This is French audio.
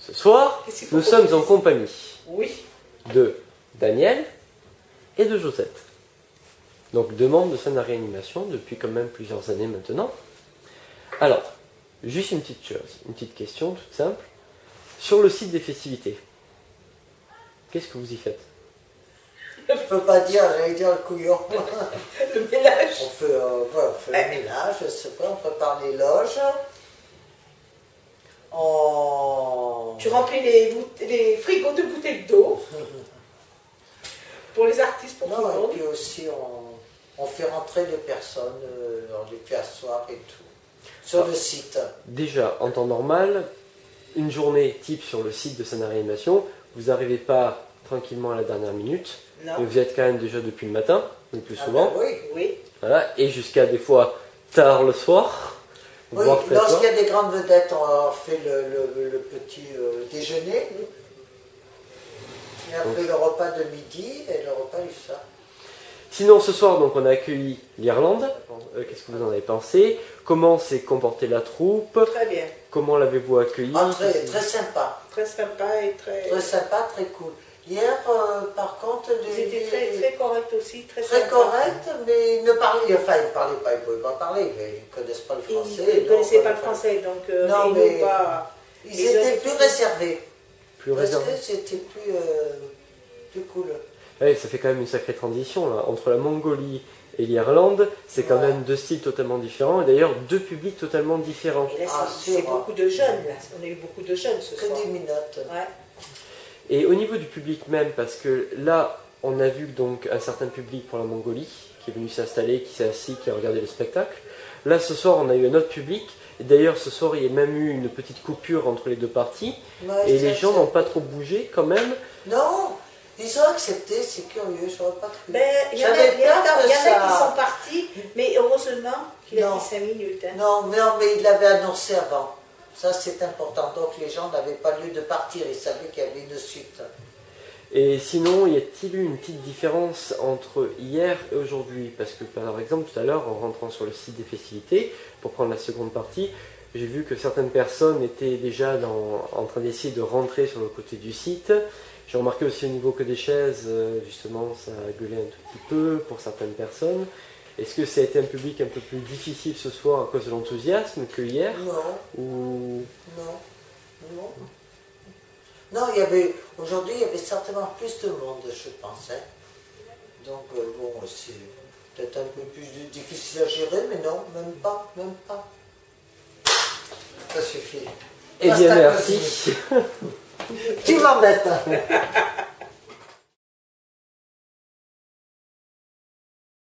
Ce soir, Qu'est-ce qu'il faut nous qu'on sommes dise? en compagnie Oui. de Daniel et de Josette. Donc deux membres de scène à réanimation depuis quand même plusieurs années maintenant. Alors, juste une petite chose, une petite question toute simple. Sur le site des festivités, qu'est-ce que vous y faites? Je peux pas dire, j'allais dire le couillon. Le ménage. On fait, voilà, on fait le ménage, c'est vrai, on prépare les loges. Tu remplis les frigos de bouteilles d'eau pour les artistes, pour tout le Non, et monde. puis aussi on fait rentrer des personnes, on les fait asseoir et tout. Sur le site. Déjà, en temps normal, une journée type sur le site de scène à réanimation, vous n'arrivez pas tranquillement à la dernière minute, Non. mais vous êtes quand même déjà depuis le matin, le plus Ah souvent. ben oui. Oui. Voilà, et jusqu'à des fois tard le soir. Oui, voire très lorsqu'il y tard. a des grandes vedettes, on fait le petit déjeuner. Et après le repas de midi et le repas du soir. Sinon, ce soir, donc, on a accueilli l'Irlande. Qu'est-ce que vous en avez pensé? Comment s'est comportée la troupe? Très bien. Comment l'avez-vous accueilli? Ah, très sympa. Très sympa et très... Très sympa, très cool. Hier, par contre, Ils étaient très corrects aussi, très très sympas. corrects, mais ils ne parlaient, enfin, ils ne parlaient pas, ils ne pouvaient pas parler, mais ils ne connaissent pas le français. Ils ne connaissaient pas le français, donc Non, ils mais n'ont pas... Ils étaient plus réservés. Plus Parce réservé. que c'était plus cool. Ouais, ça fait quand même une sacrée transition là. Entre la Mongolie et l'Irlande, c'est quand Ouais. même deux styles totalement différents et d'ailleurs deux publics totalement différents. Et là, Ah, c'est sûr. beaucoup de jeunes. Là. On a eu beaucoup de jeunes ce Que soir. des minottes. Ouais. Et au niveau du public même, parce que là, on a vu donc un certain public pour la Mongolie qui est venu s'installer, qui s'est assis, qui a regardé le spectacle. Là, ce soir, on a eu un autre public. Et d'ailleurs, ce soir, il y a même eu une petite coupure entre les deux parties. Ouais, Et c'est les gens ça. n'ont pas trop bougé quand même. Non, ils ont accepté, c'est curieux, je n'aurais pas cru. Ben, il y en a, J'avais il y en a- peur que il y en a qui ça- sont partis, mais heureusement qu'il a Non. dit 5 minutes. Hein. Non, mais il l'avait annoncé avant. Ça, c'est important. Donc, les gens n'avaient pas lieu de partir. Ils savaient qu'il y avait une suite. Et sinon, y a-t-il eu une petite différence entre hier et aujourd'hui? Parce que par exemple, tout à l'heure, en rentrant sur le site des festivités, pour prendre la seconde partie, j'ai vu que certaines personnes étaient déjà en train d'essayer de rentrer sur le côté du site. J'ai remarqué aussi au niveau que des chaises, justement, ça a gueulé un tout petit peu pour certaines personnes. Est-ce que ça a été un public un peu plus difficile ce soir à cause de l'enthousiasme que hier? Non, Ou... non, non. Non, aujourd'hui, il y avait certainement plus de monde, je pense. Hein. Donc, bon, c'est peut-être un peu plus difficile à gérer, mais non, même pas. Ça suffit. Eh Basta bien, così. merci. Tu m'embêtes.